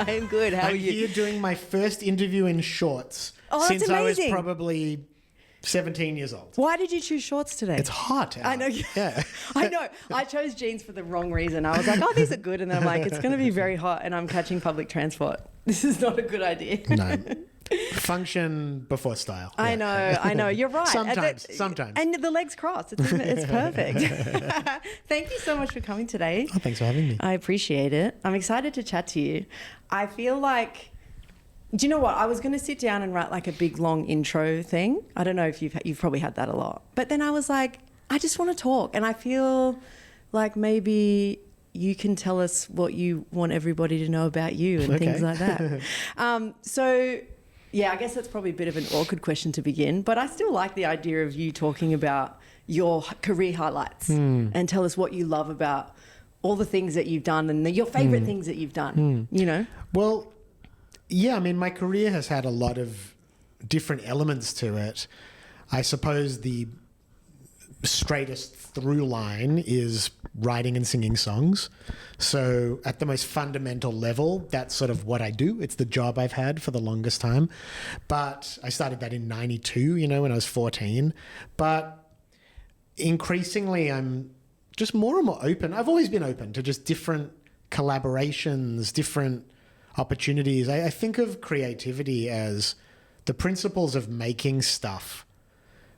I'm good. How are you? I'm here doing my first interview in shorts since that's I was amazing. probably 17 years old. Why did you choose shorts today? It's hot out. I know. Yeah. I know. I chose jeans for the wrong reason. I was like, oh, these are good. And then I'm like, it's going to be very hot and I'm catching public transport. This is not a good idea. No. Function before style. I know. You're right. Sometimes. And the legs crossed. It's perfect. Thank you so much for coming today. Oh, thanks for having me. I appreciate it. I'm excited to chat to you. I feel like, do you know what? I was going to sit down and write like a big long intro thing. I don't know if you've probably had that a lot. But then I was like, I just want to talk. And I feel like maybe you can tell us what you want everybody to know about you and things like that. So yeah, I guess that's probably a bit of an awkward question to begin, but I still like the idea of you talking about your career highlights and tell us what you love about all the things that you've done and your favorite things that you've done, you know? Well, yeah, I mean, my career has had a lot of different elements to it. I suppose the straightest through line is writing and singing songs. So at the most fundamental level, that's sort of what I do. It's the job I've had for the longest time. But I started that in 92, when I was 14. But increasingly, I'm just more and more open. I've always been open to just different collaborations, different opportunities. I think of creativity as the principles of making stuff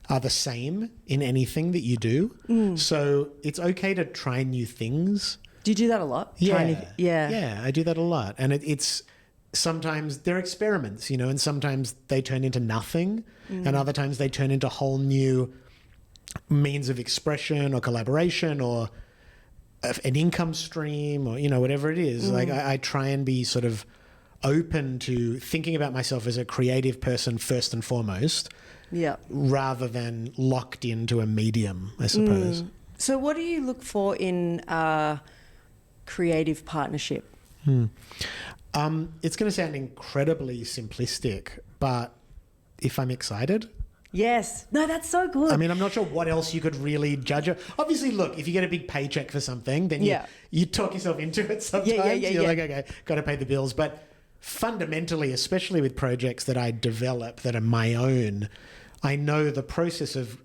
are the same in anything that you do. So it's okay to try new things. Do you do that a lot? Yeah, I do that a lot. And it's sometimes they're experiments, and sometimes they turn into nothing and other times they turn into whole new means of expression or collaboration or an income stream or, whatever it is. Like I try and be sort of open to thinking about myself as a creative person first and foremost. Yeah. Rather than locked into a medium, I suppose. So what do you look for in a creative partnership? It's going to sound incredibly simplistic, but if I'm excited. Yes. No, that's so good. I mean, I'm not sure what else you could really judge it. Obviously, look, if you get a big paycheck for something, then you talk yourself into it sometimes. You're like, okay, got to pay the bills. But fundamentally, especially with projects that I develop that are my own, I know the process of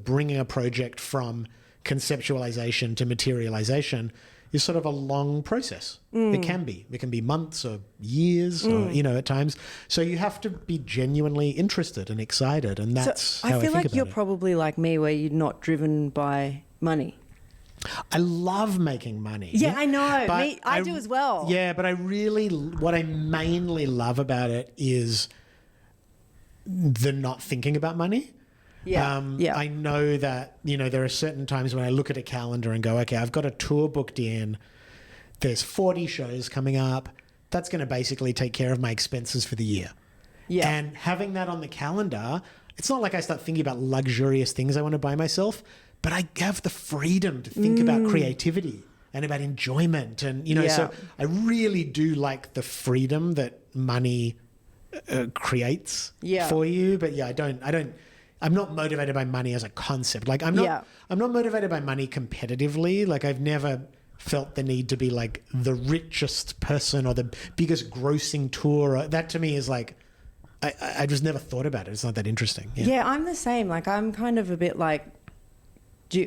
bringing a project from conceptualization to materialization is sort of a long process. It can be months or years or, at times. So you have to be genuinely interested and excited. And that's how I feel think like about you're it. probably like me where you're not driven by money. I love making money. Yeah, I know. I do as well. Yeah, but what I mainly love about it is the not thinking about money. I know that, there are certain times when I look at a calendar and go, okay, I've got a tour booked in. There's 40 shows coming up. That's going to basically take care of my expenses for the year. Yeah. And having that on the calendar, it's not like I start thinking about luxurious things I want to buy myself, but I have the freedom to think about creativity and about enjoyment. And, so I really do like the freedom that money creates for you. But I'm not motivated by money as a concept. Like I'm not motivated by money competitively. Like I've never felt the need to be like the richest person or the biggest grossing tour. That to me is like, I just never thought about it. It's not that interesting. Yeah, I'm the same. Like I'm kind of a bit like,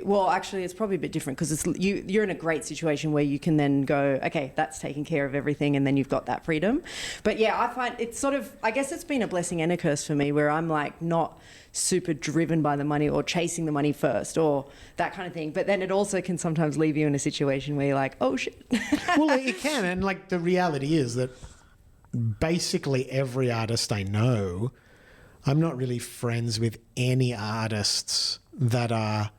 well, actually, it's probably a bit different because you're in a great situation where you can then go, okay, that's taking care of everything, and then you've got that freedom. But yeah, I find it's sort of, I guess it's been a blessing and a curse for me where I'm like not super driven by the money or chasing the money first or that kind of thing. But then it also can sometimes leave you in a situation where you're like, oh shit. Well, it can. And like the reality is that basically every artist I know, I'm not really friends with any artists that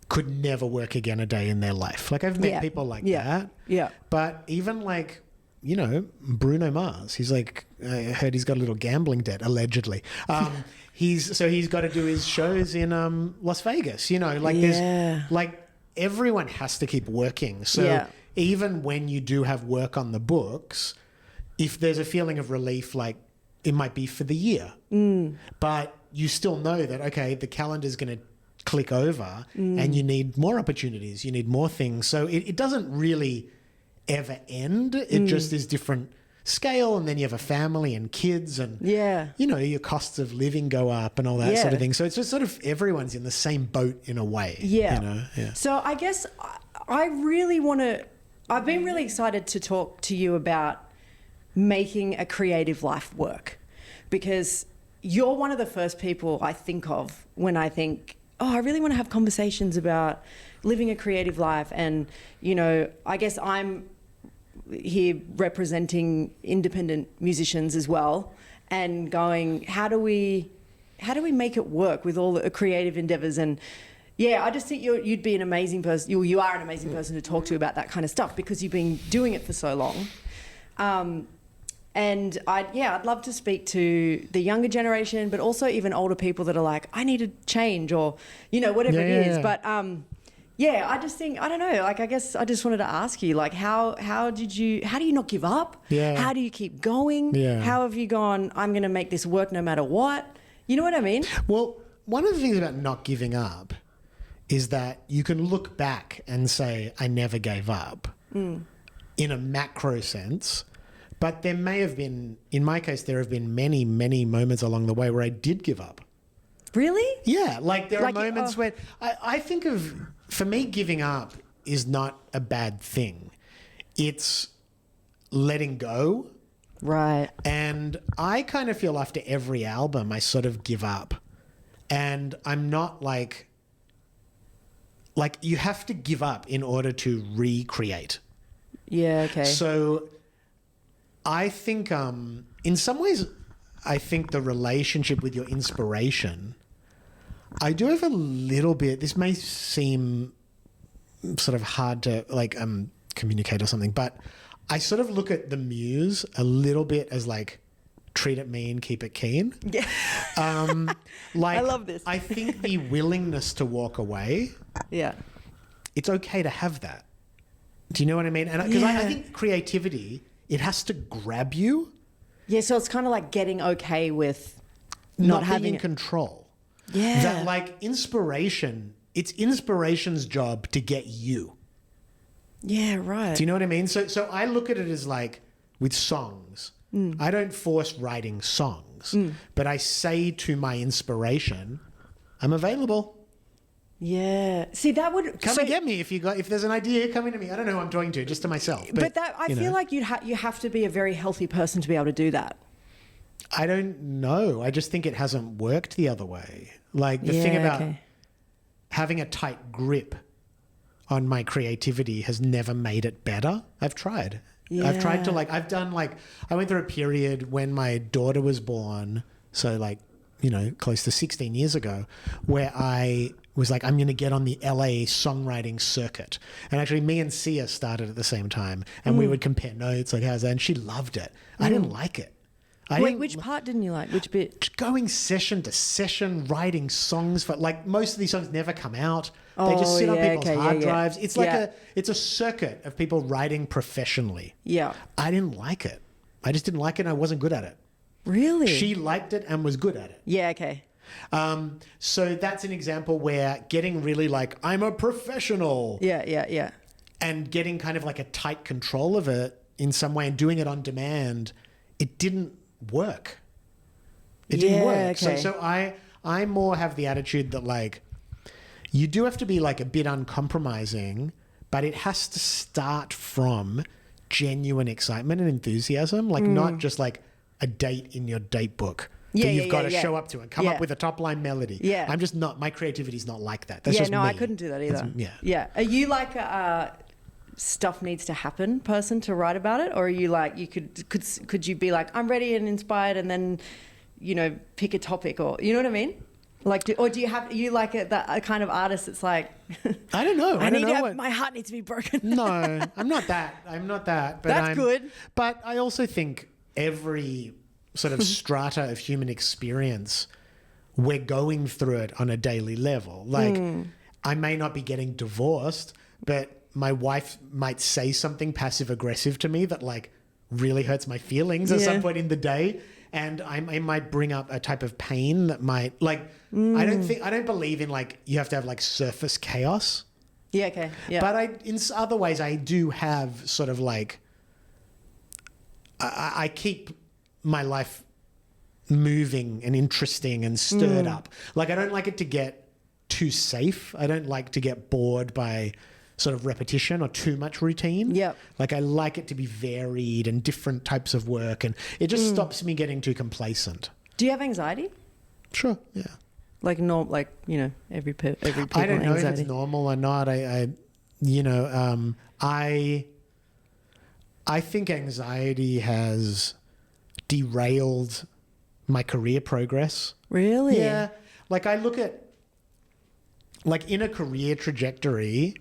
could never work again a day in their life. Like I've met people like that. Yeah. But even like, Bruno Mars, he's like, I heard he's got a little gambling debt, allegedly. He's got to do his shows in Las Vegas, there's like everyone has to keep working. So even when you do have work on the books, if there's a feeling of relief, like it might be for the year, but you still know that, okay, the calendar's going to click over and you need more opportunities, you need more things. So it doesn't really ever end. It just is different scale, and then you have a family and kids, and your costs of living go up and all that sort of thing. So it's just sort of everyone's in the same boat in a way. So I guess I really want to, I've been really excited to talk to you about making a creative life work, because you're one of the first people I think of when I think, oh, I really want to have conversations about living a creative life. And, I guess I'm here representing independent musicians as well, and going, how do we make it work with all the creative endeavors? And I just think you'd be an amazing person. You are an amazing person to talk to about that kind of stuff, because you've been doing it for so long. And I'd love to speak to the younger generation, but also even older people that are like, I need to change, or, whatever it is. But I just think, I don't know, like, I guess I just wanted to ask you, like, how do you not give up? How do you keep going? How have you gone, I'm going to make this work no matter what? You know what I mean? Well, one of the things about not giving up is that you can look back and say, I never gave up in a macro sense. But there may have been, in my case, there have been many, many moments along the way where I did give up. Really? Yeah. Like there are moments when I think of, for me, giving up is not a bad thing. It's letting go. Right. And I kind of feel after every album, I sort of give up. And I'm not like you have to give up in order to recreate. Yeah, okay. So I think in some ways, I think the relationship with your inspiration, I do have a little bit, this may seem sort of hard to communicate or something, but I sort of look at the muse a little bit as like, treat it mean, keep it keen. Yeah. I love this. I think the willingness to walk away, it's okay to have that. Do you know what I mean? And because I think creativity, it has to grab you. Yeah, so it's kind of like getting okay with not having being in control. Yeah. That like inspiration, it's inspiration's job to get you. Yeah, right. Do you know what I mean? So I look at it as like with songs. I don't force writing songs, but I say to my inspiration, I'm available. Yeah. See, that would come and get me if there's an idea, come into me. I don't know who I'm talking to, just to myself. But that I feel like you have to be a very healthy person to be able to do that. I don't know. I just think it hasn't worked the other way. Like the thing about having a tight grip on my creativity has never made it better. I've tried. Yeah. I've tried to I went through a period when my daughter was born, so close to 16 years ago, where I was like, I'm going to get on the LA songwriting circuit. And actually me and Sia started at the same time, and we would compare notes, like how's that? And she loved it. I didn't like it. Which part didn't you like? Which bit? Going session to session, writing songs for most of these songs never come out. They just sit on people's hard drives. It's it's a circuit of people writing professionally. Yeah. I didn't like it. I just didn't like it, and I wasn't good at it. Really? She liked it and was good at it. Yeah, okay. So that's an example where getting really I'm a professional. Yeah. And getting kind of like a tight control of it in some way and doing it on demand, it didn't work. It didn't work. Okay. So I more have the attitude that you do have to be a bit uncompromising, but it has to start from genuine excitement and enthusiasm, not just a date in your date book that you've got to show up to and come up with a top line melody. Yeah. I'm just not, my creativity is not like that. That's just me. I couldn't do that either. Yeah. Are you stuff needs to happen person to write about it? Or are you could you be I'm ready and inspired and then, pick a topic, or, you know what I mean? Do you have, that kind of artist that's I don't know. My heart needs to be broken. No, I'm not that. But that's good. But I also think every sort of strata of human experience, we're going through it on a daily level. I may not be getting divorced, but my wife might say something passive aggressive to me that really hurts my feelings at some point in the day. And I might bring up a type of pain that might I don't believe in you have to have surface chaos. Yeah, okay. Yeah. But in other ways, I do have sort of like, I keep my life moving and interesting and stirred up. Like, I don't like it to get too safe. I don't like to get bored by sort of repetition or too much routine. Yep. Like, I like it to be varied and different types of work, and it just stops me getting too complacent. Do you have anxiety? Sure. Yeah. Like every people. I don't know anxiety. if it's normal or not. I think anxiety has derailed my career progress. Really? Yeah. Like, I look at, like, in a career trajectory,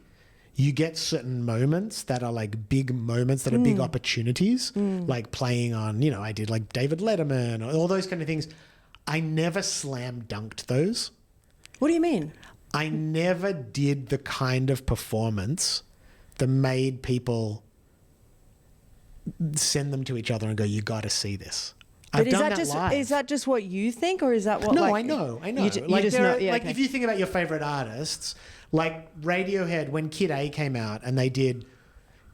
you get certain moments that are like big moments that are big opportunities, like playing on, I did like David Letterman or all those kind of things. I never slam dunked those. What do you mean? I never did the kind of performance that made people send them to each other and go, "You got to see this." But is that just what you think, or is that what? No, like, I know. You just know. Yeah, like, if you think about your favorite artists, like Radiohead, when Kid A came out and they did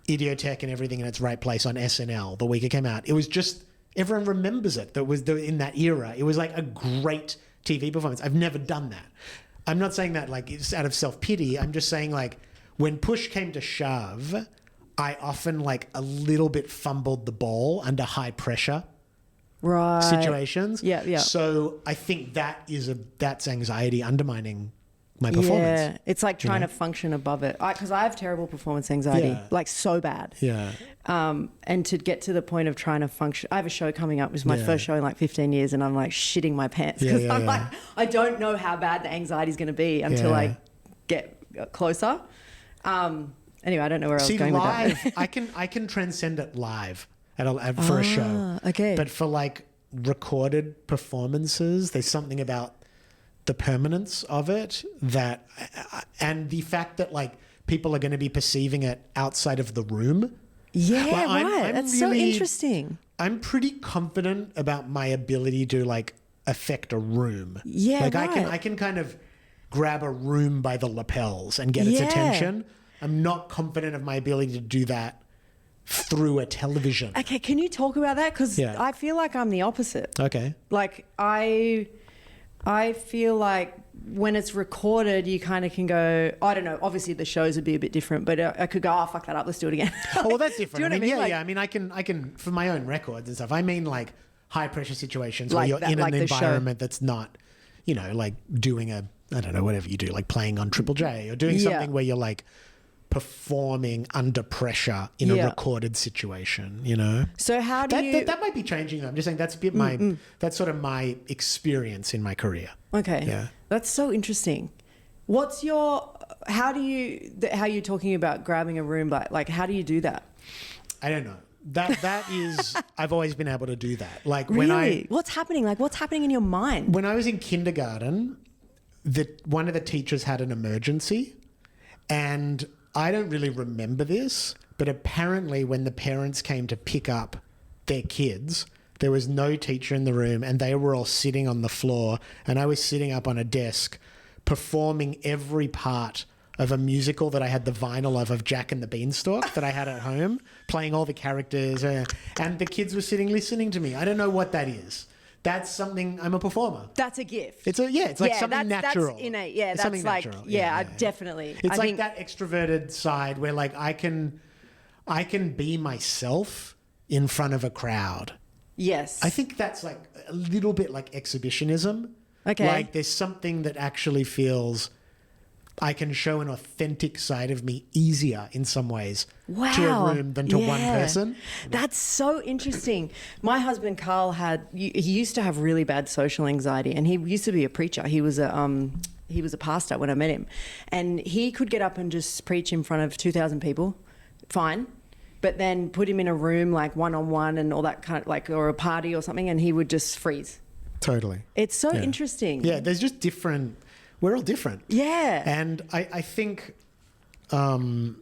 Idiotech and Everything in Its Right Place on SNL the week it came out, it was just, everyone remembers it. That was in that era. It was like a great TV performance. I've never done that. I'm not saying that like it's out of self-pity. I'm just saying, like, when push came to shove, I often like a little bit fumbled the ball under high pressure situations. Yeah. So I think that's anxiety undermining my performance. Yeah, it's like trying to function above it. Because I have terrible performance anxiety, like so bad. Yeah. And to get to the point of trying to function, I have a show coming up. It was my first show in like 15 years, and I'm like shitting my pants because I'm like, I don't know how bad the anxiety is going to be until I get closer. Anyway, I don't know where I was going live, with that. I can transcend it live for a show. Okay. But for like recorded performances, there's something about the permanence of it that, and the fact that like people are going to be perceiving it outside of the room. Yeah, like, right. That's so interesting. I'm pretty confident about my ability to like affect a room. Yeah, like right. I can kind of grab a room by the lapels and get its attention. I'm not confident of my ability to do that through a television. Okay, can you talk about that? Because I feel like I'm the opposite. Okay. Like I feel like when it's recorded, you kind of can go, I don't know, obviously the shows would be a bit different, but I could go, oh, fuck that up, let's do it again. Well, that's different. Do you know what I mean? Yeah. I mean, I can, for my own records and stuff, I mean like high pressure situations like where you're that, in like an environment that's not, like doing I don't know, whatever you do, like playing on Triple J or doing something where you're like performing under pressure in a recorded situation, So how do you... That might be changing though. I'm just saying that's a bit that's sort of my experience in my career. Okay. Yeah. That's so interesting. What's your... how you're talking about grabbing a room by... like, how do you do that? I don't know. That is... I've always been able to do that. Like really? What's happening? Like, what's happening in your mind? When I was in kindergarten, one of the teachers had an emergency, and I don't really remember this, but apparently when the parents came to pick up their kids, there was no teacher in the room and they were all sitting on the floor, and I was sitting up on a desk performing every part of a musical that I had the vinyl of Jack and the Beanstalk that I had at home, playing all the characters, and the kids were sitting listening to me. I don't know what that is. That's something. I'm a performer. That's a gift. It's like something natural. That's innate. Yeah, it's that's like natural. definitely. It's like that extroverted side where like I can be myself in front of a crowd. Yes. I think that's like a little bit like exhibitionism. Okay. Like there's something that actually feels I can show an authentic side of me easier in some ways to a room than to one person. That's so interesting. My husband Carl he used to have really bad social anxiety, and he used to be a preacher. He was a pastor when I met him, and he could get up and just preach in front of 2,000 people, fine. But then put him in a room like one-on-one and all that kind of like, or a party or something, and he would just freeze. Totally. It's so interesting. Yeah, there's just different... We're all different. Yeah. And I think, it's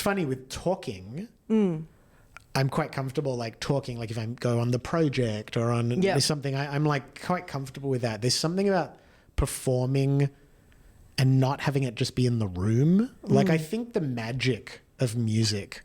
funny with talking, I'm quite comfortable like talking, like if I go on The Project or on something, I'm like quite comfortable with that. There's something about performing and not having it just be in the room. Like, I think the magic of music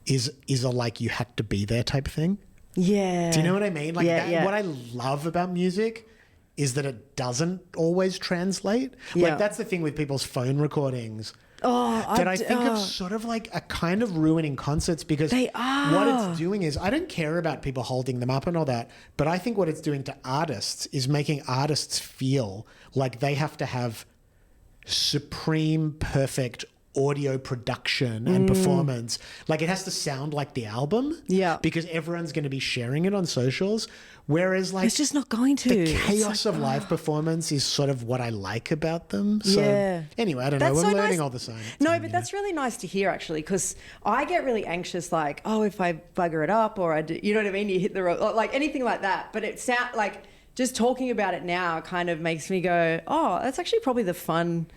is a like you had to be there type thing. Yeah. Do you know what I mean? Like what I love about music is that it doesn't always translate. Yeah. Like that's the thing with people's phone recordings. I think of sort of like a kind of ruining concerts because what it's doing is, I don't care about people holding them up and all that, but I think what it's doing to artists is making artists feel like they have to have supreme, perfect audio production and performance. Like it has to sound like the album. Yeah. Because everyone's going to be sharing it on socials. Whereas like it's just not going to. The chaos of live performance is sort of what I like about them. So anyway, I don't know. We're learning all the time. No, but that's really nice to hear actually, because I get really anxious like, oh, if I bugger it up or I do, you know what I mean? You hit the road, like anything like that. But it sounds like just talking about it now kind of makes me go, oh, that's actually probably the fun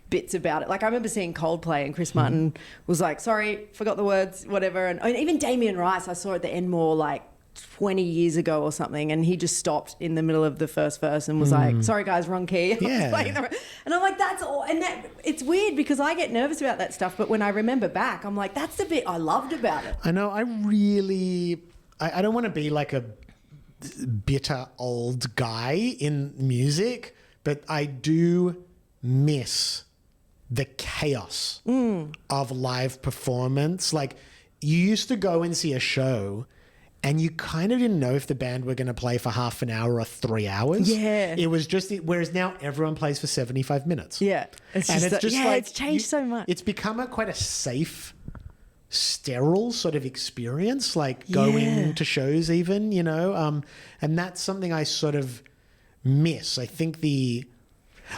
bits about it. Like I remember seeing Coldplay and Chris Martin was like, sorry, forgot the words, whatever. And even Damien Rice, I saw at the Enmore like 20 years ago or something, and he just stopped in the middle of the first verse and was like, sorry guys, wrong key. And I'm like, that's all. And that it's weird because I get nervous about that stuff, but when I remember back, I'm like, that's the bit I loved about it. I know. I don't want to be like a bitter old guy in music, but I do miss the chaos of live performance. Like you used to go and see a show and you kind of didn't know if the band were going to play for half an hour or 3 hours. Yeah. It was just, whereas now everyone plays for 75 minutes. Yeah. It's changed so much. It's become quite a safe, sterile sort of experience, like going to shows even, you know, and that's something I sort of miss. I think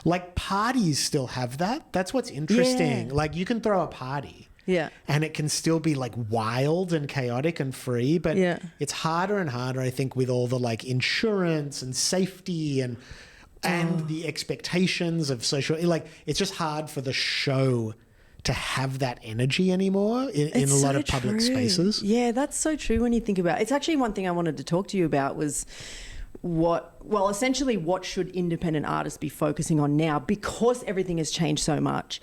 like parties still have that. That's what's interesting. Like you can throw a party and it can still be like wild and chaotic and free, but it's harder and harder, I think, with all the like insurance and safety and the expectations of social, like it's just hard for the show to have that energy anymore in a lot of public spaces. Yeah, that's so true when you think about it. It's actually one thing I wanted to talk to you about was essentially what should independent artists be focusing on now, because everything has changed so much.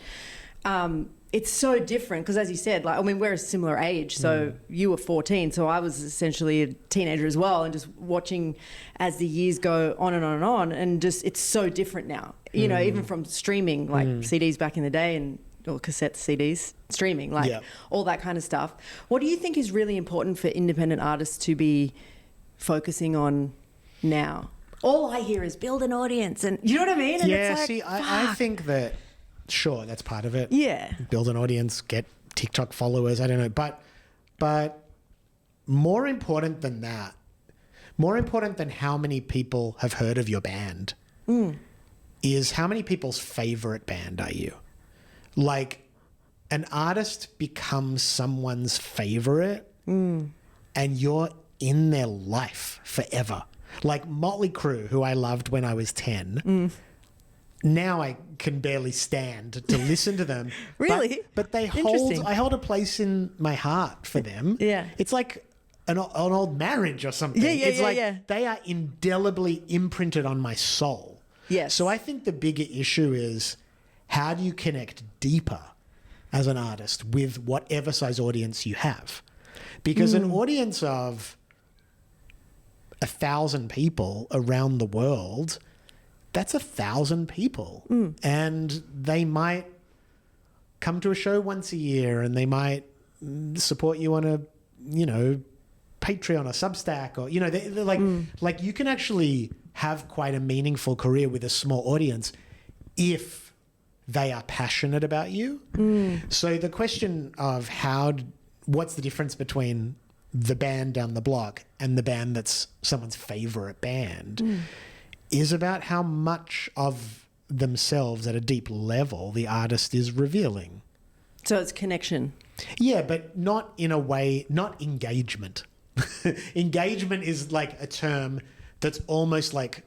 It's so different because, as you said, like, I mean, we're a similar age. So you were 14, so I was essentially a teenager as well, and just watching as the years go on and on and on, and just it's so different now. You know, even from streaming, like CDs back in the day or cassette CDs, streaming, like all that kind of stuff. What do you think is really important for independent artists to be focusing on now? All I hear is build an audience, and you know what I mean? And yeah, it's like, see, I think that, sure, that's part of it. Yeah. Build an audience, get TikTok followers, I don't know. But more important than that, more important than how many people have heard of your band is how many people's favorite band are you? Like, an artist becomes someone's favorite and you're in their life forever. Like Motley Crue, who I loved when I was 10. Now I can barely stand to listen to them. Really? But I hold a place in my heart for them. Yeah. It's like an old marriage or something. They are indelibly imprinted on my soul. Yes. So I think the bigger issue is, how do you connect deeper as an artist with whatever size audience you have? Because an audience of 1,000 people around the world, that's 1,000 people. And they might come to a show once a year and they might support you on a, you know, Patreon or Substack, or, you know, they're like you can actually have quite a meaningful career with a small audience if they are passionate about you. So the question of what's the difference between the band down the block and the band that's someone's favorite band is about how much of themselves at a deep level the artist is revealing. So it's connection. Yeah, but not in a way, not engagement. Engagement is like a term that's almost like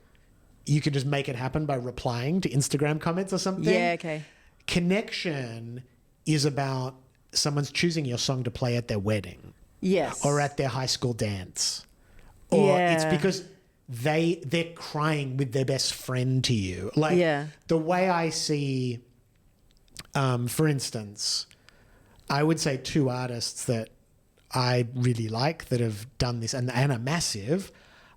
you can just make it happen by replying to Instagram comments or something. Yeah, okay. Connection is about someone's choosing your song to play at their wedding. Yes. Or at their high school dance. Or it's because they're crying with their best friend to you. Like the way I see for instance, I would say 2 artists that I really like that have done this and are massive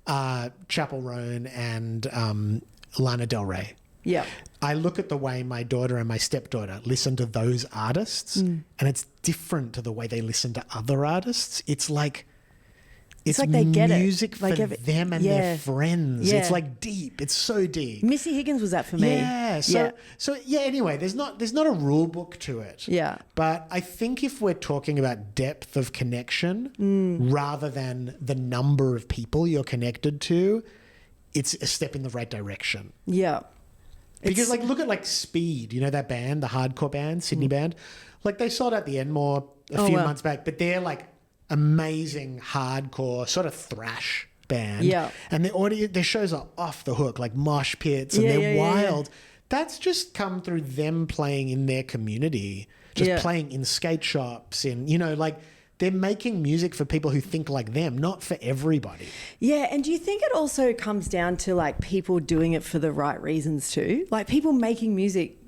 are Chappell Roan and Lana Del Rey. Yeah. I look at the way my daughter and my stepdaughter listen to those artists, and it's different to the way they listen to other artists. It's like they get music it. for them and their friends. Yeah. It's like deep. It's so deep. Missy Higgins was that for me. Yeah. So anyway, there's not a rule book to it. Yeah. But I think if we're talking about depth of connection rather than the number of people you're connected to, it's a step in the right direction. Yeah. Because look at Speed, you know that band, the hardcore band, Sydney band? Like they sold out the Enmore a few months back, but they're like amazing hardcore sort of thrash band. Yeah. And their shows are off the hook, like mosh pits, and they're wild. Yeah. That's just come through them playing in their community, just playing in skate shops, they're making music for people who think like them, not for everybody. Yeah, and do you think it also comes down to like people doing it for the right reasons too? Like people making music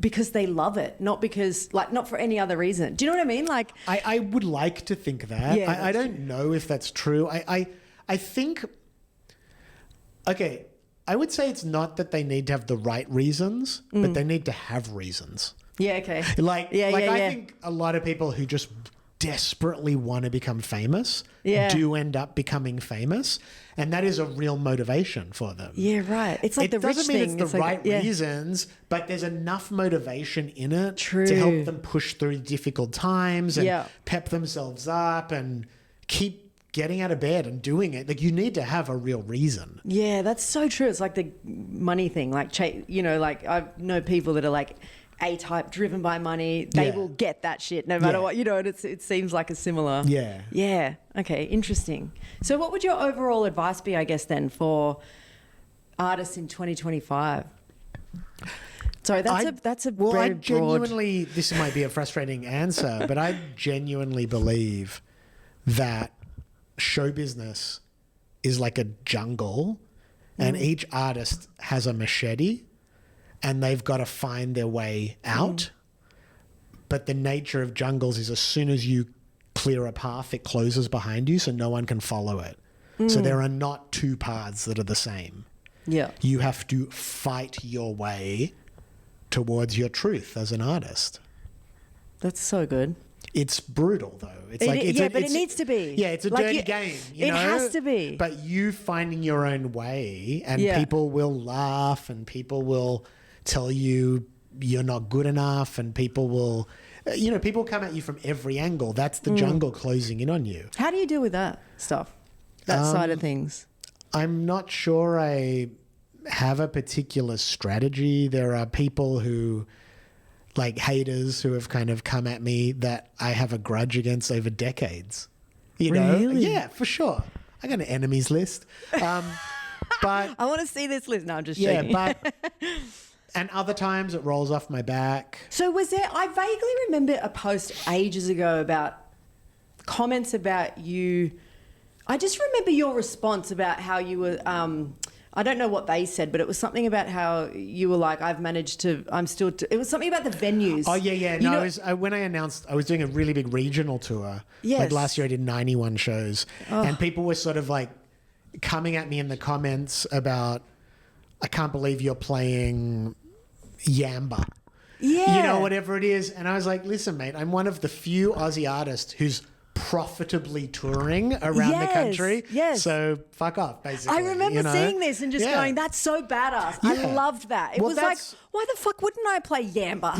because they love it, not for any other reason. Do you know what I mean? Like I would like to think that. Yeah, I don't know if that's true. I think, okay, I would say it's not that they need to have the right reasons, but they need to have reasons. Yeah, okay. I think a lot of people who just desperately want to become famous do end up becoming famous, and that is a real motivation for them. Yeah, right. It's like the rich thing. It doesn't mean it's the right reasons, but there's enough motivation in it to help them push through difficult times and pep themselves up and keep getting out of bed and doing it. Like you need to have a real reason. Yeah, that's so true. It's like the money thing. Like, I know people that are like A-type, driven by money. They will get that shit no matter what, and it seems like a similar. Yeah. Yeah. Okay, interesting. So what would your overall advice be, I guess, then, for artists in 2025? Sorry, that's a well, very I genuinely, this might be a frustrating answer, but I genuinely believe that show business is like a jungle and each artist has a machete and they've got to find their way out. But the nature of jungles is as soon as you clear a path, it closes behind you so no one can follow it. So there are not 2 paths that are the same. Yeah. You have to fight your way towards your truth as an artist. That's so good. It's brutal though. But it needs to be. Yeah, it's a dirty game. It has to be. But you finding your own way, and people will laugh, and people will tell you you're not good enough, and people will, people come at you from every angle. That's the jungle closing in on you. How do you deal with that stuff? That side of things? I'm not sure I have a particular strategy. There are people who, like haters, who have kind of come at me that I have a grudge against over decades. Really? Yeah, for sure. I got an enemies list. But I want to see this list. No, I'm just joking. Yeah, but and other times it rolls off my back. So I vaguely remember a post ages ago about comments about you. I just remember your response about how you were, I don't know what they said, but it was something about how you were like, it was something about the venues. Oh, yeah. No, when I announced I was doing a really big regional tour. Yes. Like last year I did 91 shows. Oh. And people were sort of like coming at me in the comments about, I can't believe you're playing Yamba. Yeah. Whatever it is. And I was like, listen, mate, I'm one of the few Aussie artists who's profitably touring around the country. Yes. So fuck off, basically. I remember seeing this and just going, that's so badass. Yeah. I loved that. It was like, why the fuck wouldn't I play Yamba?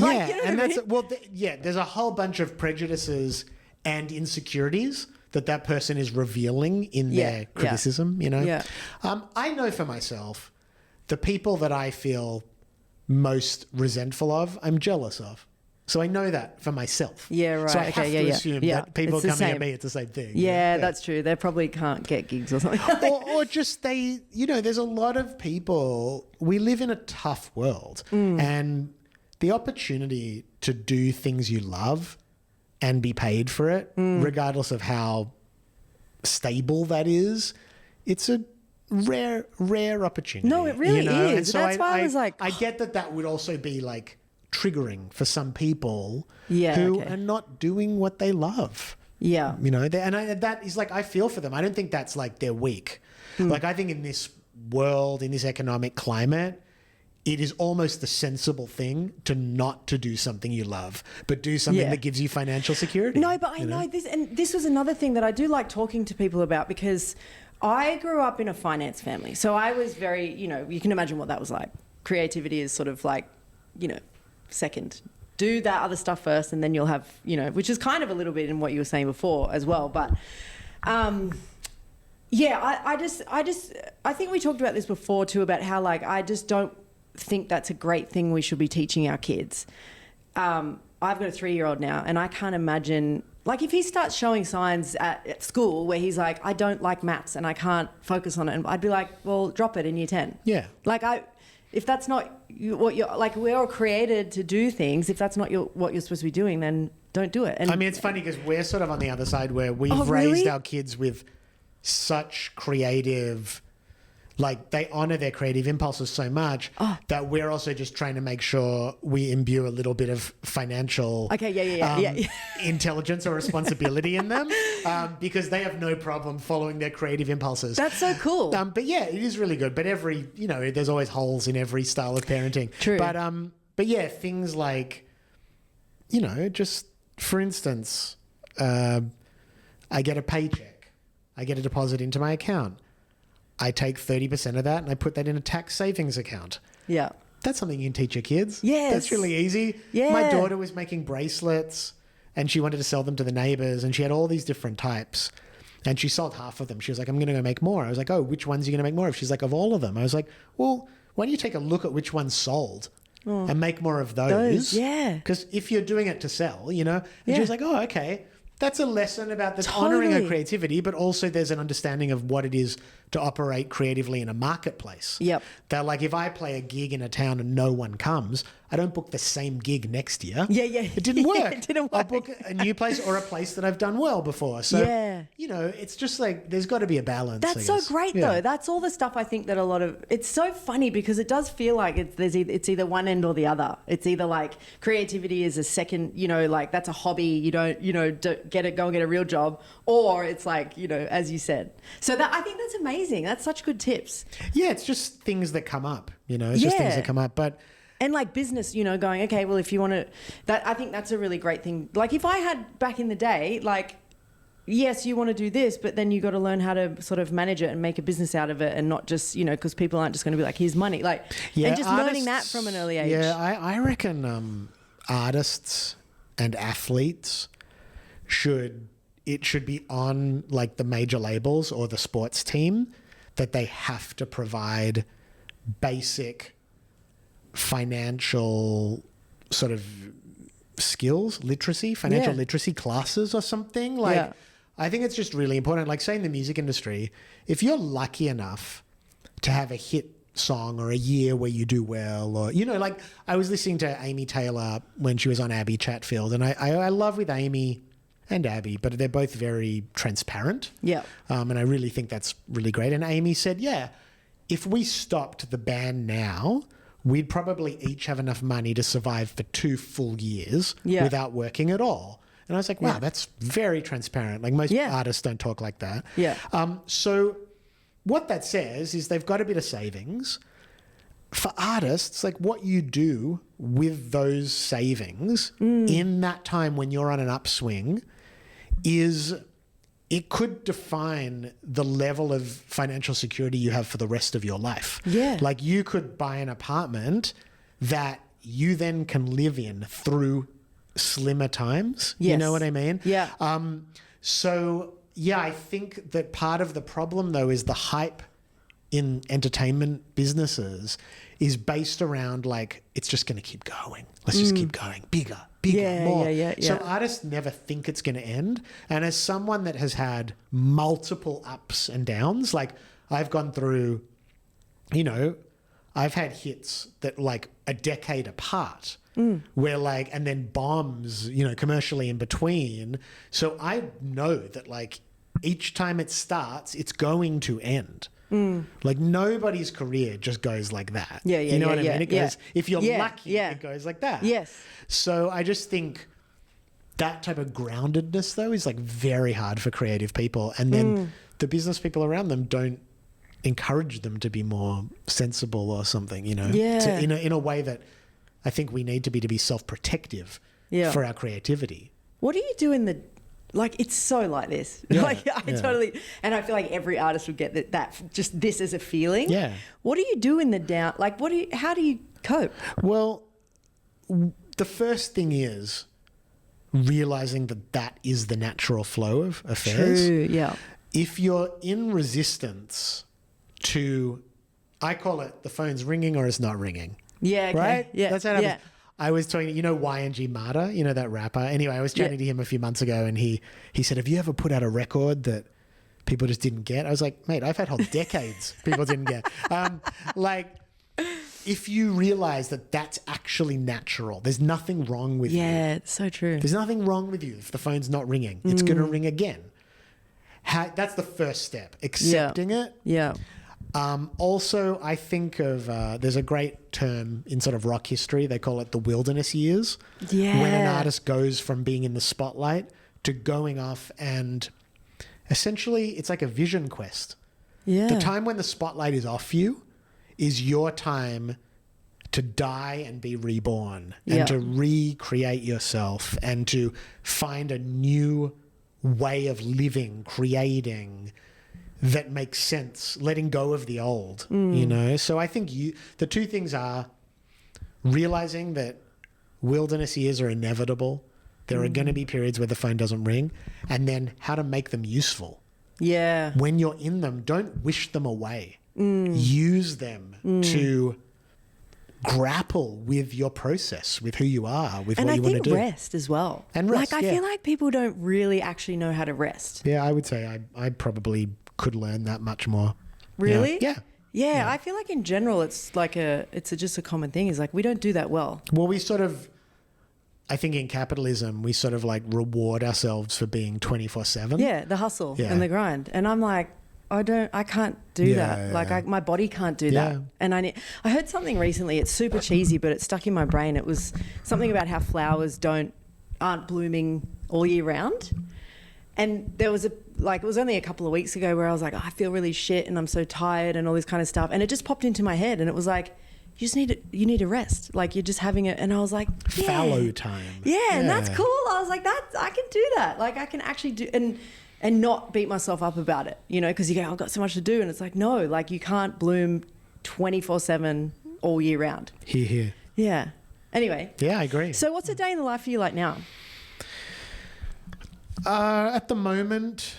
Yeah, there's a whole bunch of prejudices and insecurities that person is revealing in their criticism, Yeah. I know for myself, the people that I feel most resentful of, I'm jealous of. So I know that for myself. Yeah, right. So I have to assume that people coming at me, it's the same thing. Yeah, that's true. They probably can't get gigs or something. or just there's a lot of people, we live in a tough world and the opportunity to do things you love and be paid for it, regardless of how stable that is, it's a rare opportunity. No, it really is. And so that's why I was like... I get that would also be like triggering for some people Yeah, who okay. are not doing what they love. Yeah. You know, that is like, I feel for them. I don't think that's like they're weak. Like, I think in this world, in this economic climate, it is almost the sensible thing to not to do something you love, but do something that gives you financial security. No, but I know this, and this was another thing that I do like talking to people about, because I grew up in a finance family. So I was very, you know, you can imagine what that was like. Creativity is sort of like, you know, second. Do that other stuff first, and then you'll have, you know, which is kind of a little bit in what you were saying before as well. But yeah, I think we talked about this before too, about how like I just don't think that's a great thing we should be teaching our kids. I've got a 3-year-old now, and I can't imagine, like, if he starts showing signs at school where he's like, I don't like maths and I can't focus on it, and I'd be like, well, drop it in year 10. Yeah. Like, if that's not what you're, like, we're all created to do things. If that's not what you're supposed to be doing, then don't do it. And I mean, it's funny because we're sort of on the other side, where we've really? raised our kids with such creative, like, they honor their creative impulses so much that we're also just trying to make sure we imbue a little bit of financial intelligence or responsibility in them, because they have no problem following their creative impulses. That's so cool. But yeah, it is really good. But you know, there's always holes in every style of parenting. True. But yeah, things like, you know, just for instance, I get a paycheck, I get a deposit into my account. I take 30% of that and I put that in a tax savings account. Yeah. That's something you can teach your kids. Yes. That's really easy. Yeah. My daughter was making bracelets and she wanted to sell them to the neighbors, and she had all these different types. And she sold half of them. She was like, I'm going to go make more. I was like, oh, which ones are you going to make more of? She's like, of all of them. I was like, well, why don't you take a look at which ones sold and make more of those? Yeah. Because if you're doing it to sell, you know. And she was like, oh, okay. That's a lesson about this honoring her creativity, but also there's an understanding of what it is to operate creatively in a marketplace. Yep. That, like, if I play a gig in a town and no one comes, I don't book the same gig next year. Yeah. It didn't work. It didn't work. I'll book a new place or a place that I've done well before. So, you know, it's just like, there's got to be a balance. That's so great, though. That's all the stuff I think that a lot of... It's so funny because it does feel like it's either one end or the other. It's either like creativity is a second, you know, like that's a hobby. You don't, you know, go and get a real job. Or it's like, you know, as you said. So that I think that's amazing. That's such good tips. Yeah, it's just things that come up, you know. It's just things that come up. But... And like business, you know, going, okay, well, if you want to... I think that's a really great thing. Like if I had back in the day, like... Yes, you want to do this, but then you got to learn how to sort of manage it and make a business out of it, and not just, you know, because people aren't just going to be like, here's money. Like, and just learning that from an early age. Yeah, I reckon artists and athletes should be on like the major labels or the sports team, that they have to provide basic financial sort of skills, financial literacy classes or something. Like, I think it's just really important. Like, say in the music industry, if you're lucky enough to have a hit song or a year where you do well, or, you know, like I was listening to Amy Taylor when she was on Abby Chatfield, and I love with Amy and Abby, but they're both very transparent. Yeah. And I really think that's really great. And Amy said, yeah, if we stopped the band now, we'd probably each have enough money to survive for 2 full years without working at all. And I was like, wow, that's very transparent. Like most artists don't talk like that. Yeah. So what that says is they've got a bit of savings. For artists, like what you do with those savings in that time when you're on an upswing is... it could define the level of financial security you have for the rest of your life. Yeah. Like you could buy an apartment that you then can live in through slimmer times. Yes. You know what I mean? Yeah. So, yeah, I think that part of the problem, though, is the hype in entertainment businesses is based around like, it's just going to keep going. Let's just keep going. Bigger, more. So artists never think it's going to end. And as someone that has had multiple ups and downs, like I've gone through, you know, I've had hits that like a decade apart where like, and then bombs, you know, commercially in between. So I know that like each time it starts, it's going to end. Like nobody's career just goes like that. Yeah, you know what I mean? It goes, if you're Yeah, lucky, yeah. it goes like that. Yes. So I just think that type of groundedness though is like very hard for creative people. And then the business people around them don't encourage them to be more sensible or something, you know, Yeah. in a way that I think we need to be self-protective for our creativity. What do you do in the, like, it's so like this. Yeah, Like, I totally, and I feel like every artist would get that just this as a feeling. Yeah. What do you do in the down, like, how do you cope? Well, the first thing is realizing that is the natural flow of affairs. True, yeah. If you're in resistance to, I call it the phone's ringing or it's not ringing. Yeah, okay. Right? Yeah. That's how it happens. I was talking, you know, YNG Marta, you know, that rapper. Anyway, I was chatting to him a few months ago and he said, have you ever put out a record that people just didn't get? I was like, mate, I've had whole decades people didn't get. Like, if you realize that that's actually natural, there's nothing wrong with you. Yeah, it's so true. There's nothing wrong with you if the phone's not ringing. It's going to ring again. That's the first step, accepting it. Yeah. Also, I think of, there's a great term in sort of rock history. They call it the wilderness years. Yeah. When an artist goes from being in the spotlight to going off and essentially it's like a vision quest. Yeah. The time when the spotlight is off you is your time to die and be reborn and to recreate yourself and to find a new way of living, creating that makes sense, letting go of the old, you know? So I think the two things are realizing that wilderness years are inevitable. There are going to be periods where the phone doesn't ring, and then how to make them useful. Yeah. When you're in them, don't wish them away. Use them to grapple with your process, with who you are, with what you want to do. And I think rest as well. And rest, like, I feel like people don't really actually know how to rest. Yeah, I would say I probably could learn that much more. Really? Yeah. I feel like in general it's like just a common thing. Is like we don't do that well. Well, we sort of, I think in capitalism, we sort of like reward ourselves for being 24/7. Yeah, the hustle and the grind. And I'm like, I can't do that. Like my body can't do that. And I heard something recently, it's super cheesy, but it stuck in my brain. It was something about how flowers aren't blooming all year round. And there was it was only a couple of weeks ago where I was like, I feel really shit and I'm so tired and all this kind of stuff. And it just popped into my head and it was like, you need to rest. Like you're just having it. And I was like, fallow time. Yeah, and that's cool. I was like, I can do that. Like I can actually do, and not beat myself up about it, you know, because you go, I've got so much to do. And it's like, no, like you can't bloom 24/7 all year round. Here. Yeah. Anyway. Yeah, I agree. So what's a day in the life for you like now? At the moment,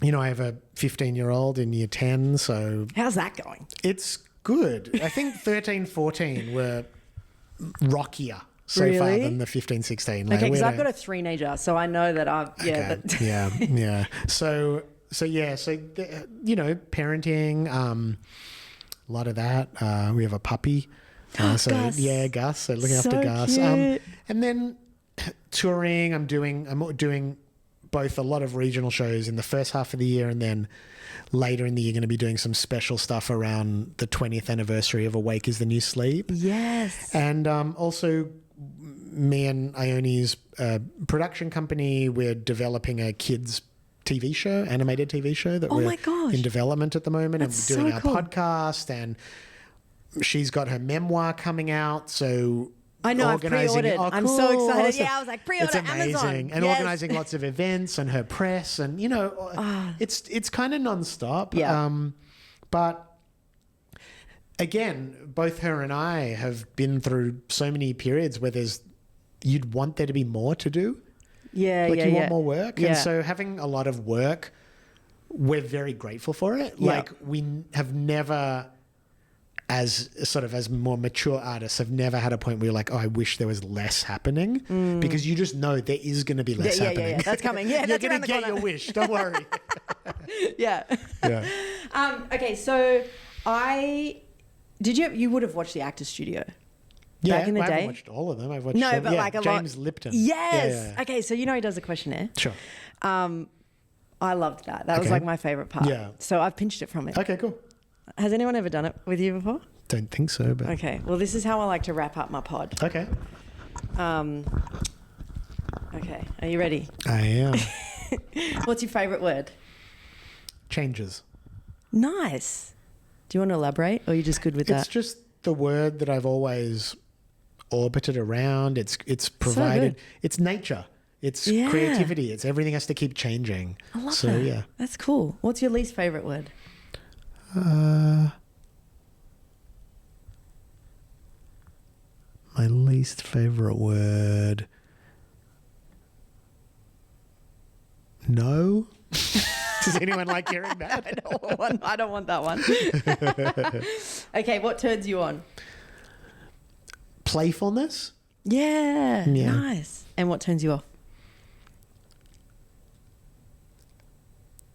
you know, I have a 15-year-old in year 10, so... How's that going? It's good. I think 13, 14 were rockier so far than the 15, 16. Like, okay, because I've got a three-nager, so I know that I've... Yeah. Okay. Yeah. So, you know, parenting, a lot of that. We have a puppy. Gus. Yeah, Gus. So looking after Gus. Cute. And then touring, I'm doing both a lot of regional shows in the first half of the year, and then later in the year going to be doing some special stuff around the 20th anniversary of Awake is the New Sleep. Yes. And also me and Ione's production company, we're developing a kids TV show, animated TV show that we're in development at the moment. That's and we're doing so our cool. podcast, and she's got her memoir coming out. So I know, I've pre-ordered. Oh, I'm so excited. Awesome. Yeah, I was like, pre-order It's amazing. Amazon. And organising lots of events and her press, and, you know, it's kind of nonstop. Yeah. But again, both her and I have been through so many periods where you'd want there to be more to do. Yeah, you want more work. Yeah. And so having a lot of work, we're very grateful for it. Yeah. Like we have never, as more mature artists, have never had a point where you're like, oh, I wish there was less happening, because you just know there is going to be less happening. Yeah, that's coming. Yeah, you're that's going to get your wish. Don't worry. Yeah. Okay, so you would have watched the Actors Studio. Back in the I day. haven't watched all of them. I've watched like a lot. James Lipton. Yes. Yeah. Okay, so you know he does a questionnaire. Sure. I loved that. That was like my favorite part. Yeah. So I've pinched it from it. Okay, cool. Has anyone ever done it with you before? Don't think so, but Okay. Well, this is how I like to wrap up my pod. okay. Okay. Are you ready? I am. What's your favorite word? Changes. Nice. Do you want to elaborate, or are you just good with that? It's just the word that I've always orbited around. It's provided. It's nature. It's creativity. It's everything has to keep changing. I love that. Yeah. That's cool. What's your least favorite word? My least favorite word. No. Does anyone like hearing that? I don't want that one. Okay, what turns you on? Playfulness. Yeah, nice. And what turns you off?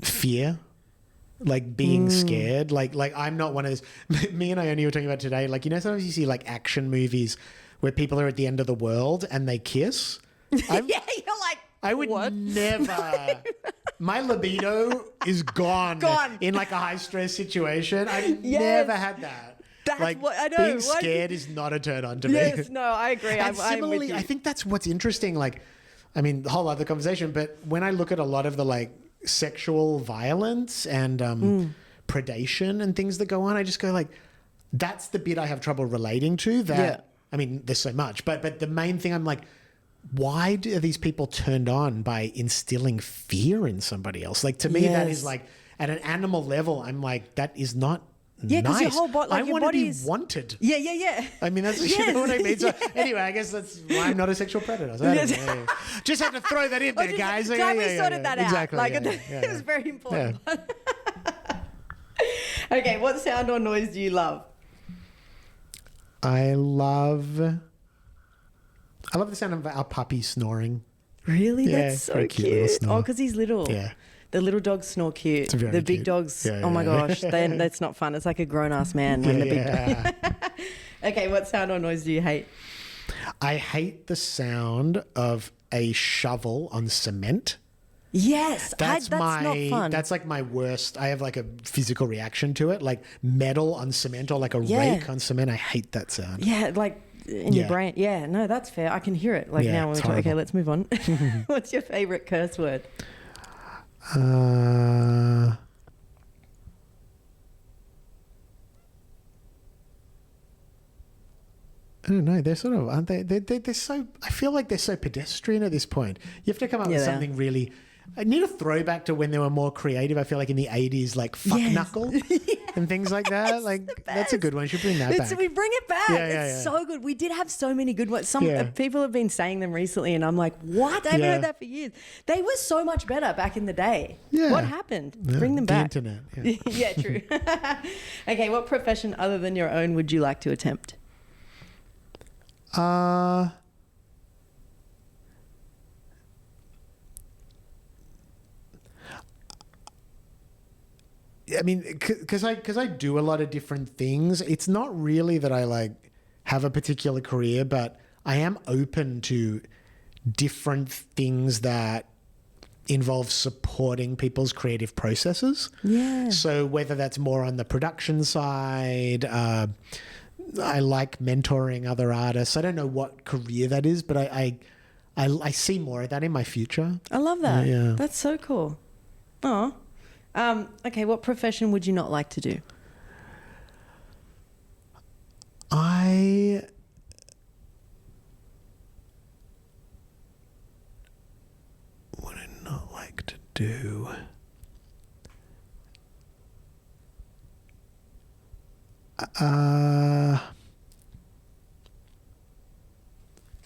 Fear. Like being scared. Like I'm not one of those. Me and Ione were talking about today. Like, you know, sometimes you see like action movies where people are at the end of the world and they kiss. Yeah, you're like, I would never. My libido is gone in like a high stress situation. I've never had that. That's like, what I know. Being scared is not a turn on to me. Yes, no, I agree. And I'm similarly, with you. I think that's what's interesting. Like, I mean, the whole other conversation, but when I look at a lot of the like sexual violence and predation and things that go on, I just go like, that's the bit I have trouble relating to. That I mean, there's so much, but the main thing I'm like, why are these people turned on by instilling fear in somebody else? Like, to me, that is like, at an animal level, I'm like, that is not nice. Your whole body, like, I want to be wanted. Yeah. I mean, that's you know what I mean. So anyway, I guess that's why I'm not a sexual predator. So just have to throw that in there, guys. Glad we sorted that out. Exactly. Like, it was very important. Okay, what sound or noise do you love? I love the sound of our puppy snoring. Really? That's so cute. Oh, because he's little. Yeah. The little dogs snore cute. The big cute. dogs, oh my gosh, that's not fun. It's like a grown-ass man when the big dog. Okay, what sound or noise do you hate? I hate the sound of a shovel on cement. Yes, that's not fun. That's like my worst. I have like a physical reaction to it, like metal on cement or like a rake on cement. I hate that sound. Yeah, like in your brain. Yeah, no, that's fair. I can hear it. Like now when we're talking. Okay, let's move on. What's your favorite curse word? I don't know. They're sort of, aren't they? They're so. I feel like they're so pedestrian at this point. You have to come up with something really. I need a throwback to when they were more creative. I feel like in the 80s, like fuck knuckle and things like that. Like that's a good one. You should bring that back. We bring it back. It's so good. We did have so many good ones. Some people have been saying them recently, and I'm like, what? I haven't heard that for years. They were so much better back in the day. Yeah. What happened? Bring them back. The internet. Yeah, true. Okay, what profession other than your own would you like to attempt? I mean, because I do a lot of different things. It's not really that I like have a particular career, but I am open to different things that involve supporting people's creative processes. Yeah. So whether that's more on the production side, I like mentoring other artists. I don't know what career that is, but I see more of that in my future. I love that. Yeah. That's so cool. Oh. Okay, what profession would you not like to do? I would not like to do.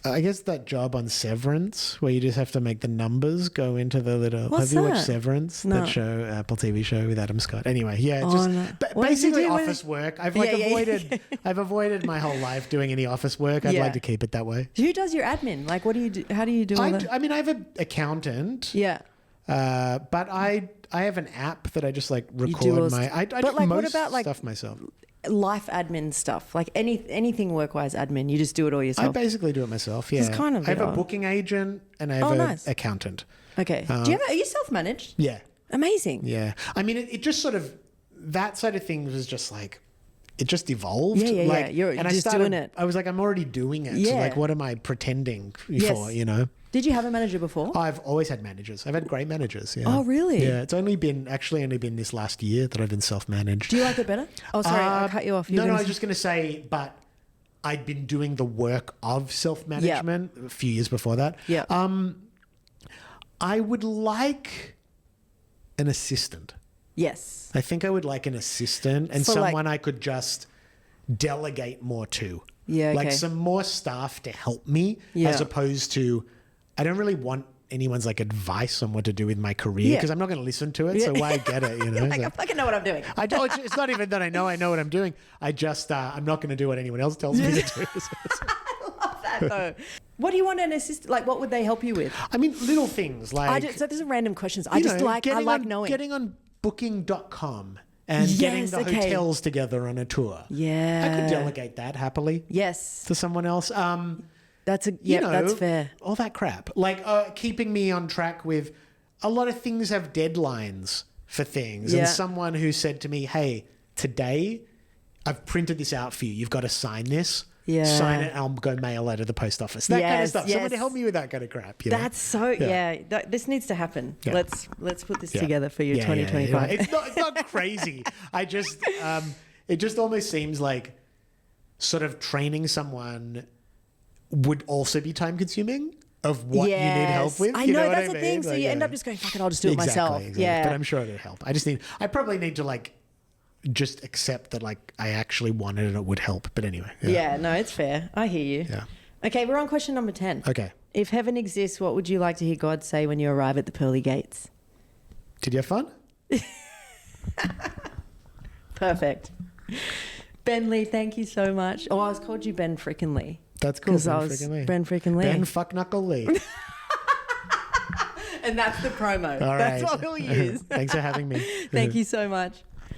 I guess that job on Severance, where you just have to make the numbers go into the little. What's have you that? watched Severance? No. That show, Apple TV show with Adam Scott. Anyway, yeah, What basically does he do office work. I've avoided. I've avoided my whole life doing any office work. I'd like to keep it that way. Who does your admin? Like, what do you do? How do you do all that? I mean, I have an accountant. Yeah. But I have an app that I just like record my. I do like, most what about, like, stuff myself. Life admin stuff, like anything work-wise admin, you just do it all yourself? I basically do it myself, yeah. It's kind of I have a booking agent and I have an accountant. Okay. Are you self-managed? Yeah. Amazing. Yeah. I mean, it just sort of, that side of things was just like, it just evolved. Yeah. You're just doing it. I was like, I'm already doing it. Yeah. So like, what am I pretending for, you know? Did you have a manager before? I've always had managers. I've had great managers. Yeah. Oh, really? Yeah. It's only been this last year that I've been self-managed. Do you like it better? Oh, sorry, I cut you off. No, I was just going to say, but I'd been doing the work of self-management a few years before that. Yeah. I would like an assistant. Yes. I think I would like an assistant and someone I could just delegate more to. Yeah, okay. Like some more staff to help me as opposed to, I don't really want anyone's like advice on what to do with my career because I'm not going to listen to it. So why get it, you know? Like, I fucking know what I'm doing. I don't, it's not even that I know what I'm doing. I just, I'm not going to do what anyone else tells me to do. I love that though. What do you want an assistant? Like, what would they help you with? I mean, little things like. So these are random questions. I like knowing. Getting on booking.com and getting the hotels together on a tour. Yeah. I could delegate that happily. Yes. To someone else. That's fair. All that crap. Like keeping me on track with a lot of things have deadlines for things. Yeah. And someone who said to me, hey, today I've printed this out for you. You've got to sign this. Yeah. Sign it and I'll go mail it to the post office. That kind of stuff. Yes. Someone to help me with that kind of crap. You know? That's so, this needs to happen. Yeah. Let's put this together for you 2025. It's not crazy. I just, it just almost seems like sort of training someone would also be time consuming of what you need help with. I know, that's the thing. So you end up just going, fuck it, I'll just do it myself. Exactly. Yeah. But I'm sure it'll help. I probably need to like just accept that like I actually wanted it and it would help. But anyway. Yeah, no, it's fair. I hear you. Yeah. Okay, we're on question number 10. Okay. If heaven exists, what would you like to hear God say when you arrive at the pearly gates? Did you have fun? Perfect. Ben Lee, thank you so much. Oh, I was called you Ben frickin' Lee. That's cool. Because I was Ben frickin' Lee. Ben fuck knuckle Lee. And that's the promo. All right. That's what we'll use. Thanks for having me. Thank you so much.